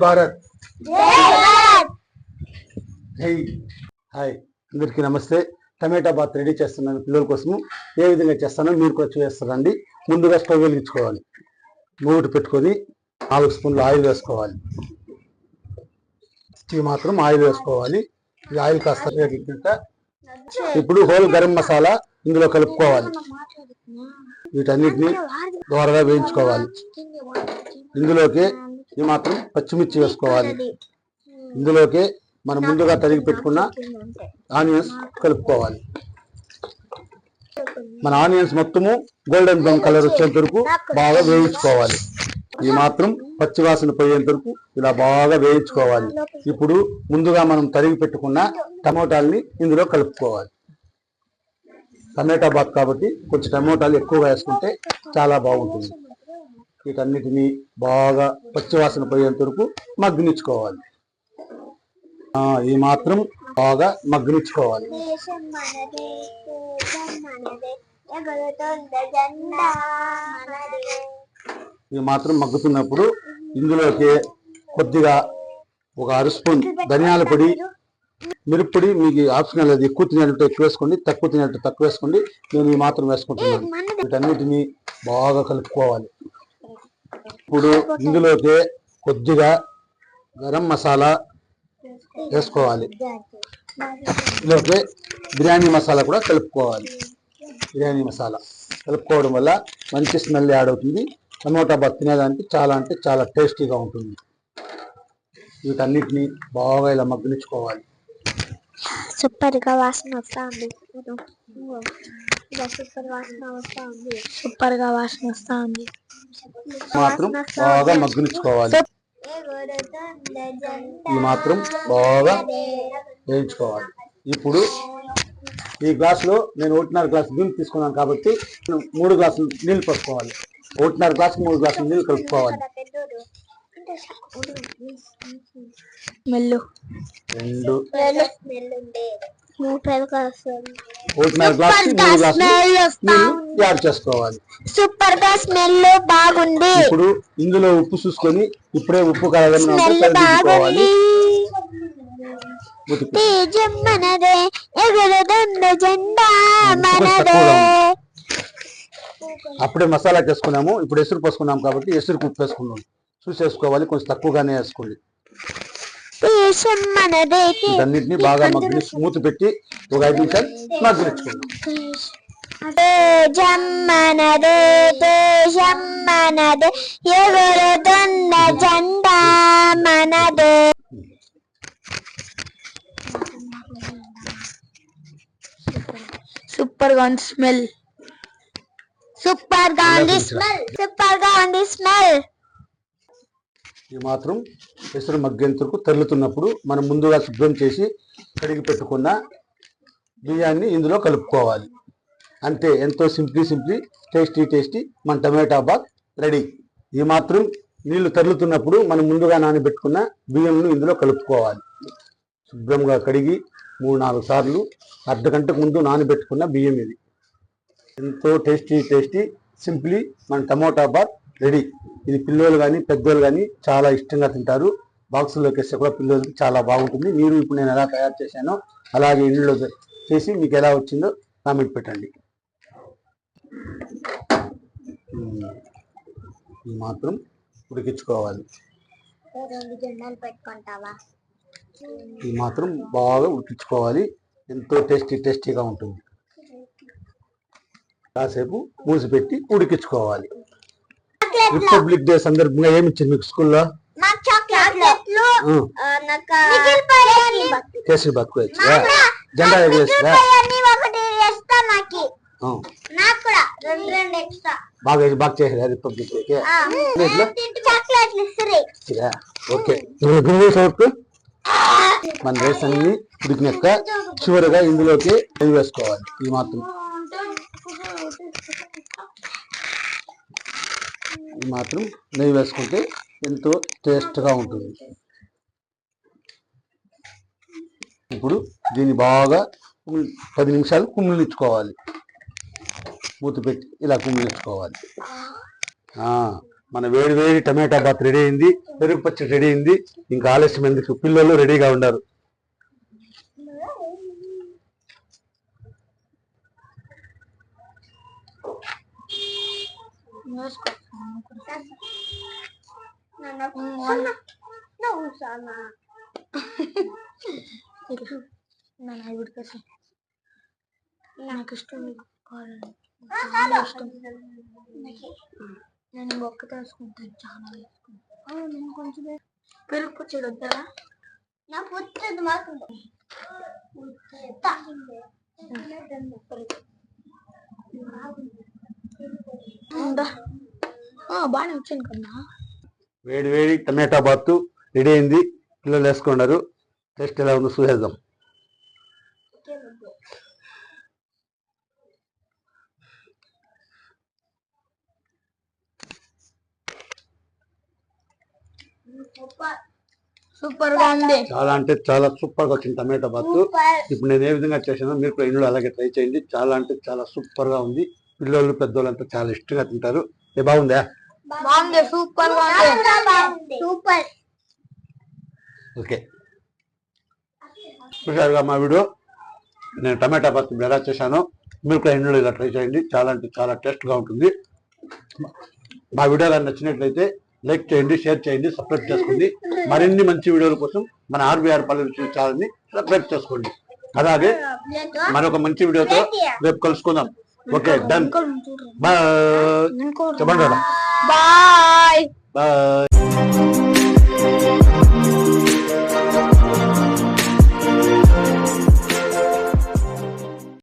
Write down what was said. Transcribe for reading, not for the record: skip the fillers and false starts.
భారత్. జై. హాయ్ అందరికీ నమస్తే. టమాటా బాత్ రెడీ చేస్తున్నాను పిల్లల కోసము. ఏ విధంగా చేస్తానో మీరు కూడా చూస్తారండి. ముందుగా స్టవ్ వెలిగించుకోవాలి. మూడు పెట్టుకొని 4 స్పూన్లు ఆయిల్ వేసుకోవాలి. మాత్రం ఆయిల్ వేసుకోవాలి. ఈ ఆయిల్ కాస్త వేగినాక ఇప్పుడు హోల్ గరం మసాలా ఇందులో కలుపుకోవాలి. వీటన్నిటిని దోరగా వేయించుకోవాలి. ఇందులోకి ఈ మాత్రం పచ్చిమిర్చి వేసుకోవాలి. ఇందులోకి మనం ముందుగా తరిగి పెట్టుకున్న ఆనియన్స్ కలుపుకోవాలి. మన ఆనియన్స్ మొత్తము గోల్డెన్ బ్రౌన్ కలర్ వచ్చేంత వరకు బాగా వేయించుకోవాలి. ఈ మాత్రం పచ్చివాసన పోయేంత వరకు ఇలా బాగా వేయించుకోవాలి. ఇప్పుడు ముందుగా మనం తరిగి పెట్టుకున్న టమోటాలని ఇందులో కలుపుకోవాలి. టమాటా బాత్ కాబట్టి కొంచెం టమోటాలు ఎక్కువగా వేసుకుంటే చాలా బాగుంటుంది. వీటన్నిటిని బాగా పచ్చివాసన పోయేంత వరకు మగ్గనిచ్చుకోవాలి. ఈ మాత్రం బాగా మగ్గనిచ్చుకోవాలి. ఈ మాత్రం మగ్గుతున్నప్పుడు ఇందులోకి కొద్దిగా ఒక 1 స్పూన్ ధనియాల పొడి, మిరప్పొడి మీకు ఆప్షనల్. అది ఎక్కువ తినేటట్టు ఎక్కువ వేసుకోండి, తక్కువ తినేటట్టు తక్కువ వేసుకోండి. నేను ఈ మాత్రం వేసుకుంటున్నాను. వీటన్నిటిని బాగా కలుపుకోవాలి. ఇప్పుడు ఇందులోకి కొద్దిగా గరం మసాలా వేసుకోవాలి. ఇందులోకి బిర్యానీ మసాలా కూడా కలుపుకోవాలి. బిర్యానీ మసాలా కలుపుకోవడం వల్ల మంచి స్మెల్ యాడ్ అవుతుంది. టమోటా బాత్ తినేదానికి చాలా అంటే చాలా టేస్టీగా ఉంటుంది. వీటన్నిటిని బాగా ఇలా మగ్గనిచ్చుకోవాలి. సూపర్గా వాసన వస్తా ఉంది. సూపర్గా వాసన వస్తా ఉంది. మాత్రం బాగా మగ్గనిచ్చుకోవాలి. ఈ మాత్రం బాగా వేయించుకోవాలి. ఇప్పుడు ఈ గ్లాసులో నేను 1.5 గ్లాసు నీళ్ళు తీసుకున్నాను కాబట్టి 3 గ్లాసులు నీళ్ళు పోసుకోవాలి. 1.5 గ్లాసు 3 గ్లాసులు నీళ్ళు కలుపుకోవాలి. 2 1.5 గ్లాసు 3 గ్లాసులు నీళ్ళు యాడ్ చేసుకోవాలి. సూపర్ గా స్మెల్ బాగుంది. ఇప్పుడు ఇందులో ఉప్పు చూసుకొని ఇప్పుడే ఉప్పు కావాలి. అప్పుడే మసాలా చేసుకున్నాము. ఇప్పుడు ఎసురు పోసుకున్నాం కాబట్టి ఎసురుకు ఉప్పు వేసుకున్నాం. చూసేసుకోవాలి. కొంచెం తక్కువగానే వేసుకోండి. అన్నింటినీ బాగా మూత పెట్టి ఒక 5 నిమిషాలు మగ్గించుకుందాం. సూపర్ గా ఉంది స్మెల్. సూపర్ గా ఉంది స్మెల్. సూపర్ గా ఉంది స్మెల్. ఈ మాత్రం ఎసురు మగ్గేంత వరకు తరులుతున్నప్పుడు మనం ముందుగా శుభ్రం చేసి కడిగి పెట్టుకున్న బియ్యాన్ని ఇందులో కలుపుకోవాలి. అంతే. ఎంతో సింప్లీ టేస్టీ మన టమాటా బాత్ రెడీ. ఈ మాత్రం నీళ్లు తరులుతున్నప్పుడు మనం ముందుగా నానబెట్టుకున్న బియ్యంను ఇందులో కలుపుకోవాలి. శుభ్రంగా కడిగి 3-4 సార్లు అర్ధగంటకు ముందు నానబెట్టుకున్న బియ్యం ఇది. ఎంతో టేస్టీ సింప్లీ మన టమోటా బాత్ రెడీ. ఇది పిల్లలు కానీ పెద్దోళ్ళు కానీ చాలా ఇష్టంగా తింటారు. బాక్సుల్లోకి వేస్తే కూడా పిల్లలకి చాలా బాగుంటుంది. మీరు ఇప్పుడు నేను ఎలా తయారు చేశానో అలాగే ఇంట్లో చేసి మీకు ఎలా వచ్చిందో కామెంట్ పెట్టండి. ఈ మాత్రం ఉడికించుకోవాలి. ఈ మాత్రం బాగా ఉడికించుకోవాలి. ఎంతో టేస్టీగా ఉంటుంది. కాసేపు మూసిపెట్టి ఉడికించుకోవాలి. రిపబ్లిక్ డే సందర్భంగా ఏమి ఇచ్చింది మీకు స్కూల్లో? కేసరి బాత్ కూడా ఇచ్చా. జెండా ఎగరేస్తా. బాగా చేసారా రిపబ్లిక్ డేకి? ఓకే. మన రైస్ అన్ని ఉడికినాక చివరిగా ఇందులోకి నెయ్యి వేసుకోవాలి. ఈ మాత్రం నెయ్యి వేసుకుంటే ఎంతో టేస్ట్గా ఉంటుంది. ఇప్పుడు దీన్ని బాగా 10 నిమిషాలు కుమ్మిలించుకోవాలి. మూత పెట్టి ఇలా కుమ్మిలించుకోవాలి. మన వేడి వేడి టమాటా బాత్ రెడీ అయింది, పెరుగు పచ్చడి రెడీ అయింది. ఇంకా ఆలస్యం ఎందుకు, పిల్లలు రెడీగా ఉన్నారు. నాకు ఇష్టం చాలా ఇష్టం. నేను ఒక్క తీసుకుంటాను, చాలా వేసుకుంటాను. నేను కొంచెం పెరుగు పచ్చడి వద్దా? నా పుట్టదు మాకు బాగానే వచ్చాను కన్నా. వేడి వేడి టమాటా బాత్ రెడీ అయింది, పిల్లలు వేసుకున్నారు. టేస్ట్ ఎలా ఉందో చూసేద్దాం. సూపర్ గా ఉంది. చాలా అంటే చాలా సూపర్ గా వచ్చింది టమాటా బాత్. ఇప్పుడు నేను ఏ విధంగా చేశానో మీరు కూడా ఇంట్లో అలాగే ట్రై చేయండి. చాలా అంటే చాలా సూపర్ గా ఉంది. పిల్లలు పెద్దోళ్ళు అంతా చాలా ఇష్టంగా తింటారు. ఏ బాగుందా? బాగుంది, సూపర్ గా ఉంది. సూపర్. ఓకే, చూసారుగా మా వీడియో. నేను టమాటా బాత్ ఎలా చేశానో మీరు కూడా ఇంట్లో ఇలా ట్రై చేయండి. చాలా అంటే చాలా టేస్ట్గా ఉంటుంది. మా వీడియోలు నచ్చినట్లయితే లైక్ చేయండి, షేర్ చేయండి, సబ్స్క్రైబ్ చేసుకోండి. మరిన్ని మంచి వీడియోల కోసం మన ఆర్బీఆర్ పల్లె ఛానల్ని సబ్స్క్రైబ్ చేసుకోండి. అలాగే మరొక మంచి వీడియోతో రేపు కలుసుకుందాం. Okay, done. బాయ్. చెప్పండి. బాయ్. బాయ్.